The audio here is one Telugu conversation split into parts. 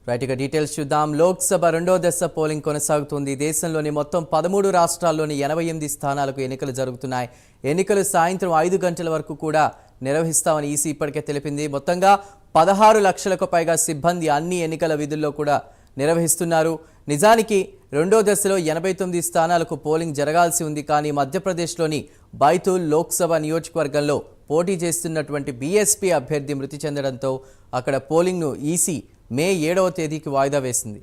రైట్ ఇక డీటెయిల్స్ చూద్దాం. లోక్సభ రెండో దశ పోలింగ్ కొనసాగుతుంది. దేశంలోని మొత్తం 13 రాష్ట్రాల్లోని 88 స్థానాలకు ఎన్నికలు జరుగుతున్నాయి. ఎన్నికలు సాయంత్రం 5 గంటల వరకు కూడా నిర్వహిస్తామని ఈసీ ఇప్పటికే తెలిపింది. మొత్తంగా 16 లక్షలకు పైగా సిబ్బంది అన్ని ఎన్నికల విధుల్లో కూడా నిర్వహిస్తున్నారు. నిజానికి రెండో దశలో 89 స్థానాలకు పోలింగ్ జరగాల్సి ఉంది. కానీ మధ్యప్రదేశ్లోని బైతూల్ లోక్సభ నియోజకవర్గంలో పోటీ చేస్తున్నటువంటి బీఎస్పీ అభ్యర్థి మృతి చెందడంతో అక్కడ పోలింగ్ను ఈసీ మే 7వ తేదీకి వాయిదా వేసింది.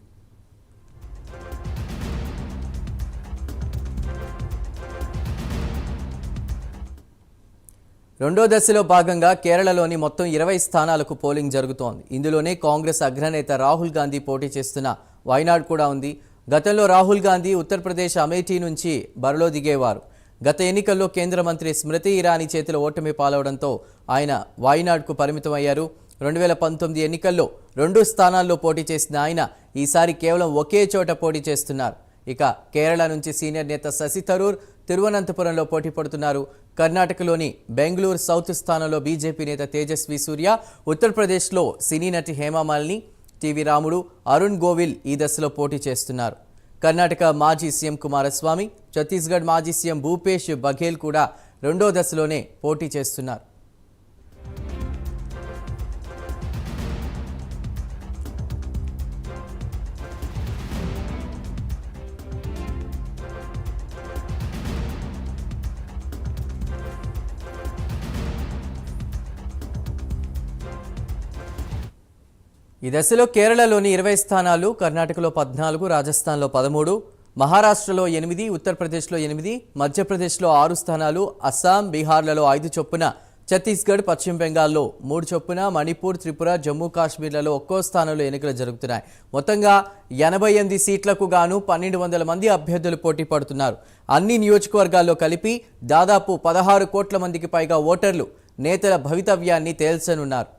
రెండో దశలో భాగంగా కేరళలోని మొత్తం 20 స్థానాలకు పోలింగ్ జరుగుతోంది. ఇందులోనే కాంగ్రెస్ అగ్రనేత రాహుల్ గాంధీ పోటీ చేస్తున్న వైనాడ్ కూడా ఉంది. గతంలో రాహుల్ గాంధీ ఉత్తరప్రదేశ్ అమేఠీ నుంచి బరిలో దిగేవారు. గత ఎన్నికల్లో కేంద్ర మంత్రి స్మృతి ఇరానీ చేతిలో ఓటమి పాలవడంతో ఆయన వైనాడ్కు పరిమితమయ్యారు. 2019 ఎన్నికల్లో 2 స్థానాల్లో పోటీ చేసిన ఆయన ఈసారి కేవలం ఒకే చోట పోటీ చేస్తున్నారు. ఇక కేరళ నుంచి సీనియర్ నేత శశి థరూర్ తిరువనంతపురంలో పోటీ పడుతున్నారు. కర్ణాటకలోని బెంగళూరు సౌత్ స్థానంలో బీజేపీ నేత తేజస్వి సూర్య, ఉత్తరప్రదేశ్లో సినీ నటి హేమామాలిని, టీవీ రాముడు, అరుణ్ గోవిల్ ఈ దశలో పోటీ చేస్తున్నారు. కర్ణాటక మాజీ సీఎం కుమారస్వామి, ఛత్తీస్గఢ్ మాజీ సీఎం భూపేష్ బఘేల్ కూడా రెండో దశలోనే పోటీ చేస్తున్నారు. ఈ దశలో కేరళలోని 20 స్థానాలు, కర్ణాటకలో 14, రాజస్థాన్లో 13, మహారాష్ట్రలో 8, ఉత్తరప్రదేశ్లో 8, మధ్యప్రదేశ్లో 6 స్థానాలు, అస్సాం, బీహార్లలో 5 చొప్పున, ఛత్తీస్గఢ్, పశ్చిమ బెంగాల్లో 3 చొప్పున, మణిపూర్, త్రిపుర, జమ్మూ కాశ్మీర్లలో ఒక్కో స్థానంలో ఎన్నికలు జరుగుతున్నాయి. మొత్తంగా 88 సీట్లకు గాను 1200 మంది అభ్యర్థులు పోటీ పడుతున్నారు. అన్ని నియోజకవర్గాల్లో కలిపి దాదాపు 16 కోట్ల మందికి పైగా ఓటర్లు నేతల భవితవ్యాన్ని తేల్చనున్నారు.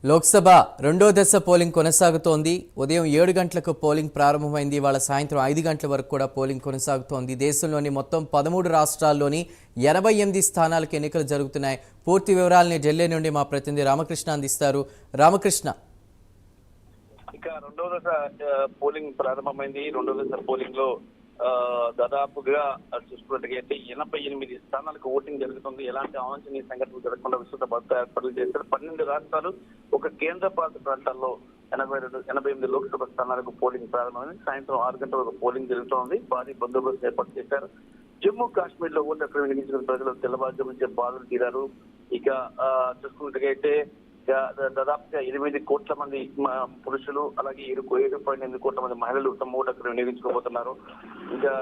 లోక్సభ రెండో దశ పోలింగ్ కొనసాగుతోంది. ఉదయం 7 గంటలకు పోలింగ్ ప్రారంభమైంది. వాళ్ళ సాయంత్రం 5 గంటల వరకు కూడా పోలింగ్ కొనసాగుతోంది. దేశంలోని మొత్తం 13 రాష్ట్రాల్లోని 88 స్థానాలకు ఎన్నికలు జరుగుతున్నాయి. పూర్తి వివరాలని ఢిల్లీ నుండి మా ప్రతినిధి రామకృష్ణ అందిస్తారు. రామకృష్ణ, ఇక రెండో దశ పోలింగ్ ప్రారంభమైంది. రెండో దశ పోలింగ్ లో దాదాపుగా చూసుకున్నట్టుగైతే 88 స్థానాలకు ఓటింగ్ జరుగుతుంది. ఎలాంటి అవాంఛనీయ సంఘటనలు జరగకుండా విస్తృత భద్రతా ఏర్పాట్లు చేశారు. 12 రాష్ట్రాలు, ఒక కేంద్ర పాలిత ప్రాంతాల్లో 88 లోక్సభ స్థానాలకు పోలింగ్ ప్రారంభమైంది. సాయంత్రం 6 గంటల వరకు పోలింగ్ జరుగుతోంది. భారీ బందోబస్తు ఏర్పాటు చేశారు. జమ్మూ కాశ్మీర్ లో ఓటు హక్కు వినియోగించిన ప్రజలు తెల్లవారుజాము నుంచే బారులు తీరారు. ఇక చూసుకున్నట్టుగైతే దాదాపుగా 8 కోట్ల మంది పురుషులు, అలాగే 7.8 కోట్ల మంది మహిళలు తమ ఓటు హక్కును వినియోగించుకోబోతున్నారు. ఇంకా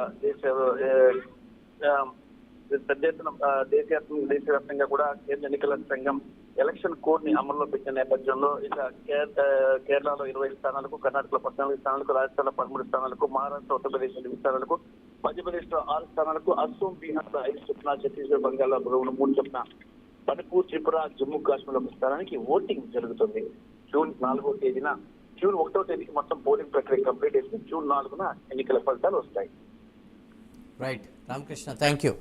పెద్ద ఎత్తున దేశవ్యాప్తంగా కూడా కేంద్ర ఎన్నికల సంఘం ఎలక్షన్ కోడ్ ని అమల్లో పెట్టిన నేపథ్యంలో ఇక కేరళలో 20 స్థానాలకు, కర్ణాటకలో 14 స్థానాలకు, రాజస్థాన్లో 13 స్థానాలకు, మహారాష్ట్ర, ఉత్తరప్రదేశ్ 8 స్థానాలకు, మధ్యప్రదేశ్ లో 6 స్థానాలకు, అస్సోం, బీహార్ 5 చొప్పున, ఛత్తీస్గఢ్, బంగాల్లో 3 చొప్పున, మణిపూర్, త్రిపుర, జమ్మూ కాశ్మీర్ ఒక స్థానానికి ఓటింగ్ జరుగుతుంది. జూన్ 4వ తేదీన, జూన్ 1వ తేదీకి మొత్తం పోలింగ్ ప్రక్రియ కంప్లీట్ చేసి జూన్ 4న ఎన్నికల ఫలితాలు వస్తాయి. Right Ramakrishna, thank you.